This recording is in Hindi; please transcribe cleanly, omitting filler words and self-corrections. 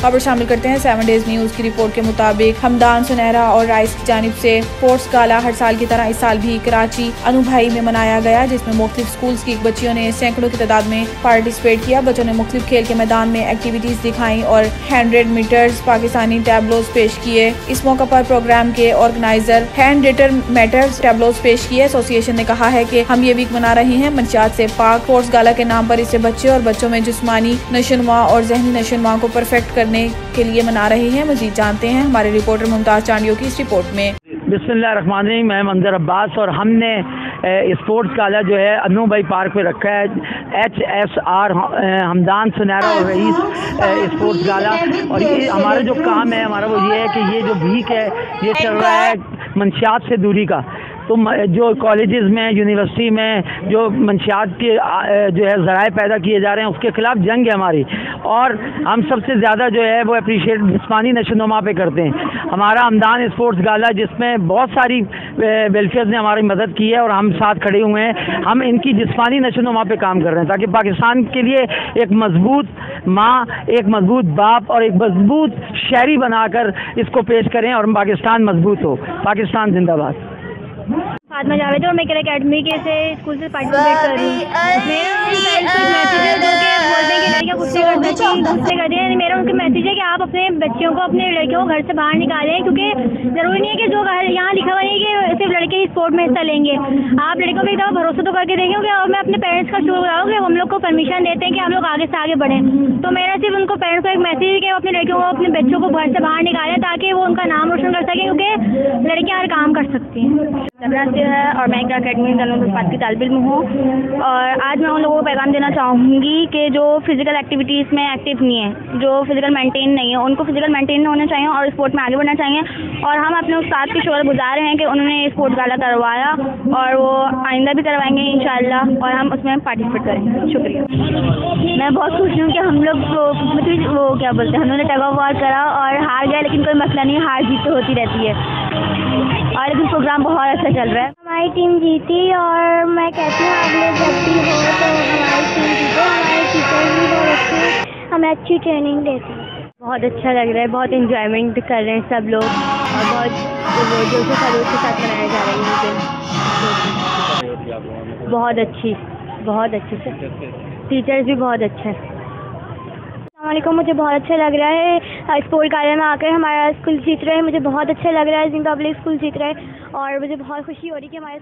खबर शामिल करते हैं 7 डेज न्यूज की रिपोर्ट के मुताबिक हमदान सुनहरा और राइस की जानिब से स्पोर्ट्स गाला हर साल की तरह इस साल भी कराची अनुभई में मनाया गया, जिसमें मुख्तलिफ स्कूल्स की बच्चियों ने सैकड़ों की तादाद में पार्टिसिपेट किया। बच्चों ने मुख्तलिफ खेल के मैदान में एक्टिविटीज दिखाई और 100 मीटर्स पाकिस्तानी टैबलोज पेश किए। इस मौका पर प्रोग्राम के organiser hand Ritter matters tableaux पेश किए। एसोसिएशन ने कहा है कि हम ये वीक मना रहे हैं मंशियात से पाक स्पोर्ट्स गाला के नाम पर। इसे बच्चे और बच्चों में जिस्मानी नशोनुमा और जहनी नशोनुमा को परफेक्ट करने के लिए मना रहे हैं। मजीद जानते हैं हमारे रिपोर्टर मुमताज चांडियो की इस रिपोर्ट में। बिस्मिल्लाहिर्रहमानिर्रहीम, मैं मंजर अब्बास और हमने स्पोर्ट्स गाला जो है अनुभई पार्क पे रखा है। HSR हमदान सुनहरा और रईस स्पोर्ट्स गाला। और ये हमारा जो काम है हमारा वो ये है कि ये जो वीक है ये चल रहा है मंशियात से दूरी का। तो जो कॉलेजेस में यूनिवर्सिटी में जो मंशियात के जो है ज़राए पैदा किए जा रहे हैं उसके ख़िलाफ़ जंग है हमारी। और हम सबसे ज़्यादा जो है वो अप्रिशिएट जिस्मानी नशोनुमा पे करते हैं। हमारा हमदान स्पोर्ट्स गाला जिसमें बहुत सारी वेलफेयर ने हमारी मदद की है और हम साथ खड़े हुए हैं। हम इनकी जिस्मानी नशोनुमा पे काम कर रहे हैं ताकि पाकिस्तान के लिए एक मजबूत माँ, एक मजबूत बाप और एक मजबूत शहरी बनाकर इसको पेश करें और पाकिस्तान मजबूत हो। पाकिस्तान जिंदाबाद। फातिमा जावेद और मैं केयर अकेडमी के से स्कूल से पार्टिसिपेट कर रही हूँ। मेरा मैसेज है जो कि बोलते हैं कि लड़कियाँ गुस्से करती हैं। मेरा उनका मैसेज है कि आप अपने बच्चों को, अपने लड़कियों को घर से बाहर निकालें, क्योंकि ज़रूरी नहीं है कि जो यहाँ लिखा हुआ है कि सिर्फ लड़के ही स्पोर्ट में हिस्सा लेंगे। आप लड़कों पर एक दफ़ा भरोसा तो करके देखेंगे। और मैं अपने पेरेंट्स का शुरू कराऊँ कि हम लोग को परमिशन देते हैं कि हम लोग आगे से आगे बढ़ें। तो मेरा सिर्फ उनको पेरेंट्स को एक मैसेज है कि वो अपनी लड़कियों को, अपने बच्चों को घर से बाहर निकालें ताकि वो उनका नाम रोशन कर सकें, क्योंकि लड़कियाँ हर काम कर सकती हैं है। और मैं केयर अकेडमी की तालिब इल्म हूँ। और आज मैं उन लोगों को पैगाम देना चाहूँगी कि जो फिजिकल एक्टिविटीज़ में एक्टिव नहीं है, जो फिजिकल मेंटेन नहीं है, उनको फिजिकल मेंटेन होना चाहिए और स्पोर्ट में आगे बढ़ना चाहिए। और हम अपने उस्ताद की शुक्रगुजार हैं कि उन्होंने स्पोर्ट गाला करवाया और वो आइंदा भी करवाएंगे इंशाअल्लाह, और हम उसमें पार्टिसिपेट करेंगे। शुक्रिया। मैं बहुत खुश हूँ कि हम लोग मतलब वो क्या बोलते हैं, हम लोगों ने टग ऑफ वॉर करा और हार गए, लेकिन कोई मसला नहीं, हार जीत तो होती रहती है। और लेकिन प्रोग्राम बहुत अच्छा चल रहा है। हमारी टीम जीती और मैं कहती हूँ आप लोग जब भी हो तो हमारी टीम जीते। हमारे टीचर्स भी बहुत अच्छे, हमें अच्छी ट्रेनिंग देते हैं। बहुत अच्छा लग रहा है, बहुत इंजॉयमेंट कर रहे हैं सब लोग और बहुत जोश खरोश के साथ मनाया जा रहा है ये। बहुत अच्छी से टीचर्स भी बहुत अच्छे हैं। मुझे बहुत अच्छा लग रहा है स्पोर्ट गाला में आकर। हमारा स्कूल जीत रहा है, मुझे बहुत अच्छा लग रहा है। जिंदा पब्लिक स्कूल जीत रहा है और मुझे बहुत खुशी हो रही है कि हमारे